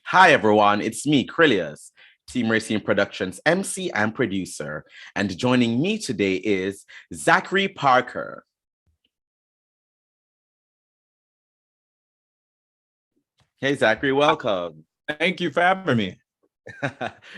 Hi, everyone. It's me, Krylios, Team Racing Productions MC and producer. And joining me today is Zachary Parker. Hey, Zachary, welcome. Thank you for having me.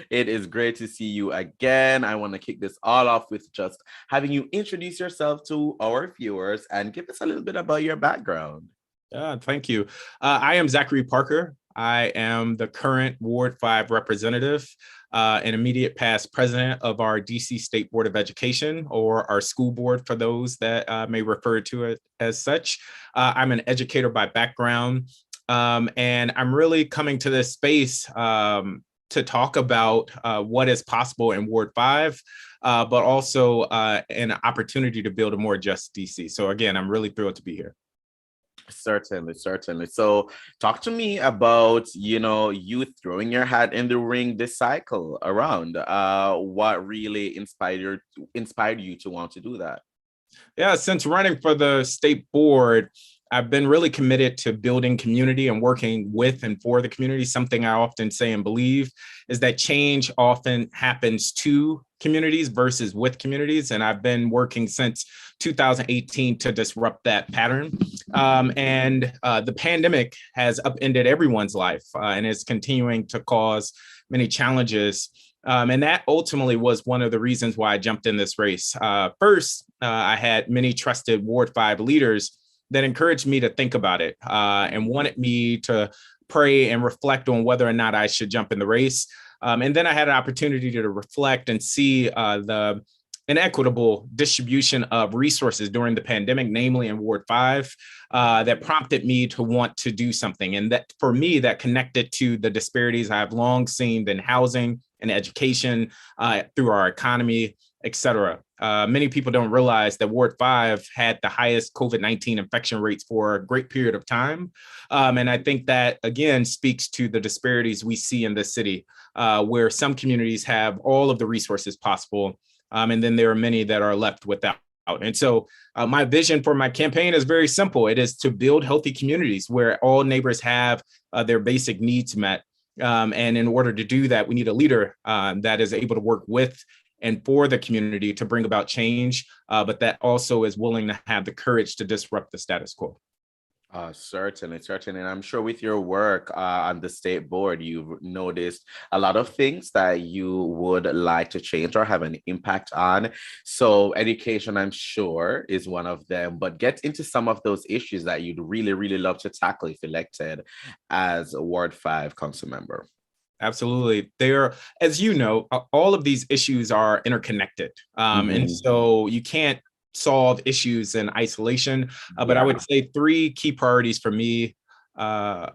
It is great to see you again. I want to kick this all off with just having you introduce yourself to our viewers and give us a little bit about your background. Thank you. I am Zachary Parker. I am the current Ward 5 representative and immediate past president of our DC State Board of Education, or our school board for those that may refer to it as such. I'm an educator by background, and I'm really coming to this space to talk about what is possible in Ward 5, but also an opportunity to build a more just DC. So again, I'm really thrilled to be here. Certainly, certainly. So talk to me about, you throwing your hat in the ring this cycle around. What really inspired you to want to do that? Yeah, since running for the state board, I've been really committed to building community and working with and for the community. Something I often say and believe is that change often happens to communities versus with communities. And I've been working since 2018 to disrupt that pattern. And the pandemic has upended everyone's life and is continuing to cause many challenges. And that ultimately was one of the reasons why I jumped in this race. First, I had many trusted Ward 5 leaders that encouraged me to think about it and wanted me to pray and reflect on whether or not I should jump in the race. And then I had an opportunity to reflect and see the inequitable distribution of resources during the pandemic, namely in Ward 5, that prompted me to want to do something. And that for me, that connected to the disparities I've long seen in housing and education through our economy, et cetera. Many people don't realize that Ward 5 had the highest COVID-19 infection rates for a great period of time. And I think that, again, speaks to the disparities we see in this city, where some communities have all of the resources possible, and then there are many that are left without. And so my vision for my campaign is very simple. It is to build healthy communities where all neighbors have their basic needs met. And in order to do that, we need a leader that is able to work with and for the community to bring about change, but that also is willing to have the courage to disrupt the status quo. Certainly, certainly. And I'm sure with your work on the state board, you've noticed a lot of things that you would like to change or have an impact on. So education, I'm sure, is one of them, but get into some of those issues that you'd really, really love to tackle if elected as a Ward 5 council member. Absolutely. There, as you know, all of these issues are interconnected. And so you can't solve issues in isolation. But I would say three key priorities for me are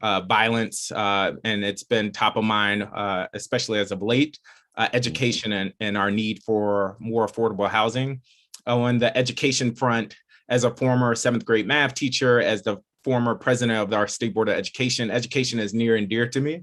violence, and it's been top of mind, especially as of late, education and our need for more affordable housing. On the education front, as a former seventh grade math teacher, as the former president of our State Board of Education, education is near and dear to me.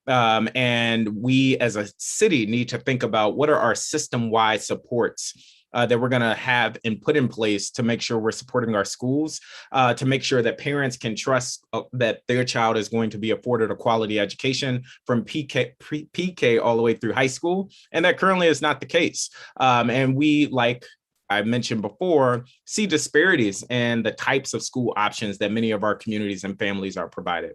And we as a city need to think about what are our system-wide supports that we're going to have and put in place to make sure we're supporting our schools, to make sure that parents can trust that their child is going to be afforded a quality education from PK all the way through high school. And that currently is not the case. And we, like I mentioned before, see disparities in the types of school options that many of our communities and families are provided.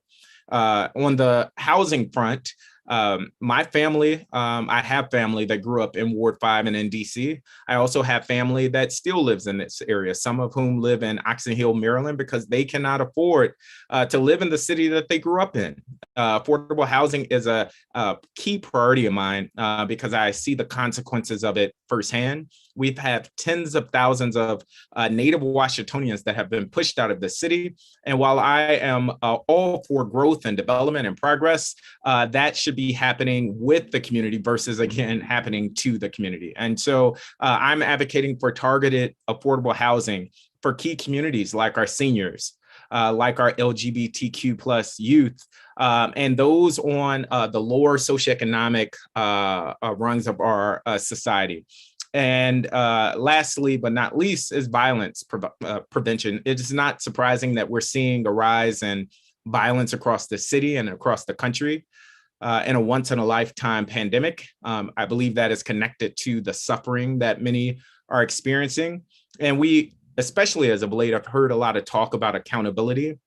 On the housing front, my family, I have family that grew up in Ward 5 and in DC. I also have family that still lives in this area, some of whom live in Oxon Hill, Maryland, because they cannot afford to live in the city that they grew up in. Affordable housing is a key priority of mine because I see the consequences of it firsthand. We've had tens of thousands of native Washingtonians that have been pushed out of the city. And while I am all for growth and development and progress, that should be happening with the community versus, again, happening to the community. And so I'm advocating for targeted affordable housing for key communities like our seniors, like our LGBTQ plus youth, and those on the lower socioeconomic rungs of our society. And lastly, but not least, is violence prevention. It is not surprising that we're seeing a rise in violence across the city and across the country in a once-in-a-lifetime pandemic. I believe that is connected to the suffering that many are experiencing. And we, especially as of late, have heard a lot of talk about accountability.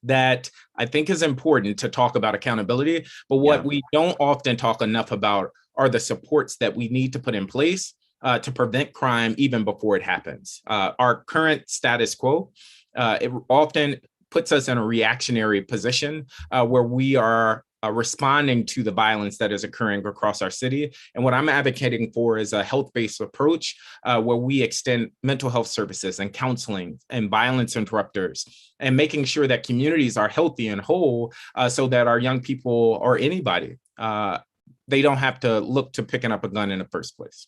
That I think is important to talk about accountability, but what we don't often talk enough about are the supports that we need to put in place to prevent crime even before it happens. Our current status quo, it often puts us in a reactionary position where we are responding to the violence that is occurring across our city. And what I'm advocating for is a health-based approach where we extend mental health services and counseling and violence interrupters and making sure that communities are healthy and whole so that our young people or anybody, they don't have to look to picking up a gun in the first place.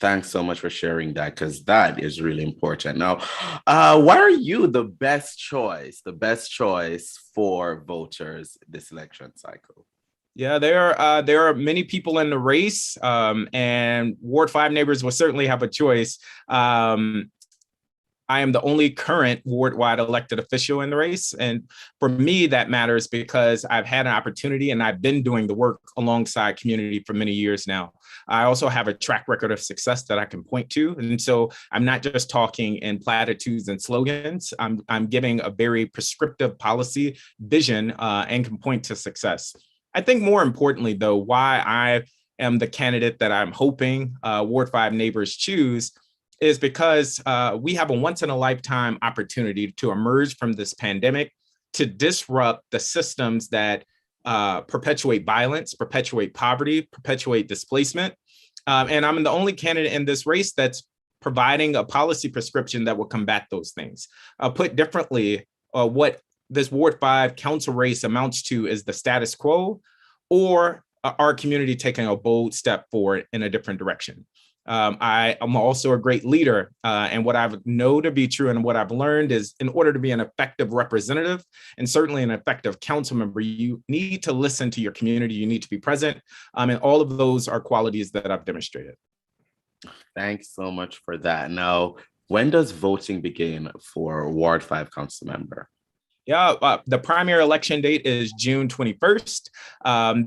Thanks so much for sharing that, because that is really important. Now, why are you the best choice for voters this election cycle? Yeah, there are many people in the race, and Ward 5 neighbors will certainly have a choice. I am the only current ward-wide elected official in the race. And for me, that matters because I've had an opportunity and I've been doing the work alongside community for many years now. I also have a track record of success that I can point to. And so I'm not just talking in platitudes and slogans. I'm giving a very prescriptive policy vision and can point to success. I think more importantly, though, why I am the candidate that I'm hoping Ward 5 neighbors choose is because we have a once-in-a-lifetime opportunity to emerge from this pandemic, to disrupt the systems that perpetuate violence, perpetuate poverty, perpetuate displacement. And I'm the only candidate in this race that's providing a policy prescription that will combat those things. Put differently, what this Ward 5 council race amounts to is the status quo, or our community taking a bold step forward in a different direction. I am also a great leader, and what I've known to be true and what I've learned is in order to be an effective representative and certainly an effective council member, you need to listen to your community, you need to be present, and all of those are qualities that I've demonstrated. Thanks so much for that. Now, when does voting begin for Ward 5 council member? Yeah, the primary election date is June 21st.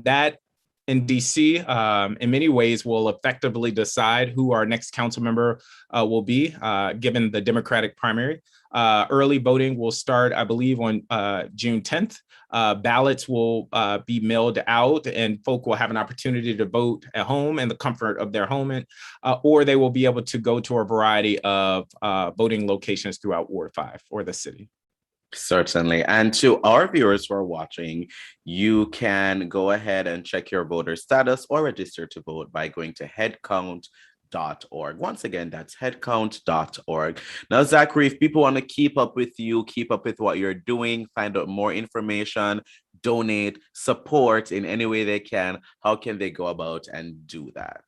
That in DC, in many ways, will effectively decide who our next council member will be, given the Democratic primary. Early voting will start, I believe, on June 10th. Ballots will be mailed out and folk will have an opportunity to vote at home in the comfort of their home, or they will be able to go to a variety of voting locations throughout Ward 5 or the city. Certainly. And to our viewers who are watching, you can go ahead and check your voter status or register to vote by going to HeadCount.org. Once again, that's HeadCount.org. Now, Zachary, if people want to keep up with you, keep up with what you're doing, find out more information, donate, support in any way they can, how can they go about and do that?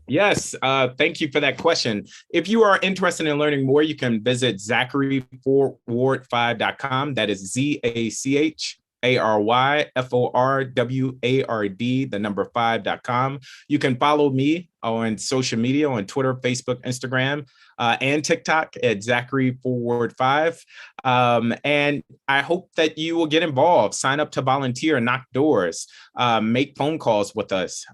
Yes, thank you for that question. If you are interested in learning more, you can visit Zachary4ward5.com. That is ZACHARYFORWARD, the number 5.com. You can follow me on social media on Twitter, Facebook, Instagram, and TikTok at Zachary4ward5. And I hope that you will get involved, sign up to volunteer, knock doors, make phone calls with us,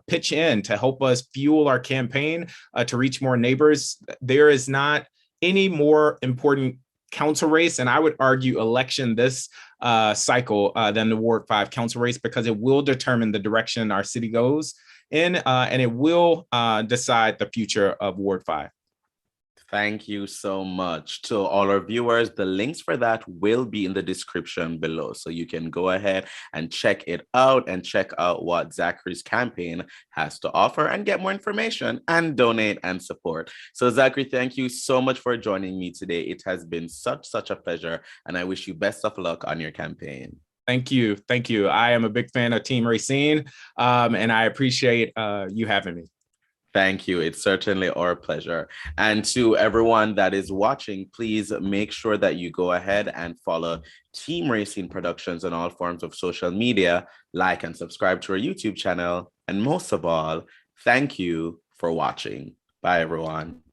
pitch in to help us fuel our campaign to reach more neighbors. There is not any more important council race, and I would argue election this cycle than the Ward 5 council race, because it will determine the direction our city goes in, and it will decide the future of Ward 5. Thank you so much. To all our viewers, the links for that will be in the description below. So you can go ahead and check it out and check out what Zachary's campaign has to offer and get more information and donate and support. So Zachary, thank you so much for joining me today. It has been such a pleasure, and I wish you best of luck on your campaign. Thank you. Thank you. I am a big fan of Team Racine, and I appreciate you having me. Thank you. It's certainly our pleasure. And to everyone that is watching, please make sure that you go ahead and follow Team Racine Productions on all forms of social media, like and subscribe to our YouTube channel. And most of all, thank you for watching. Bye, everyone.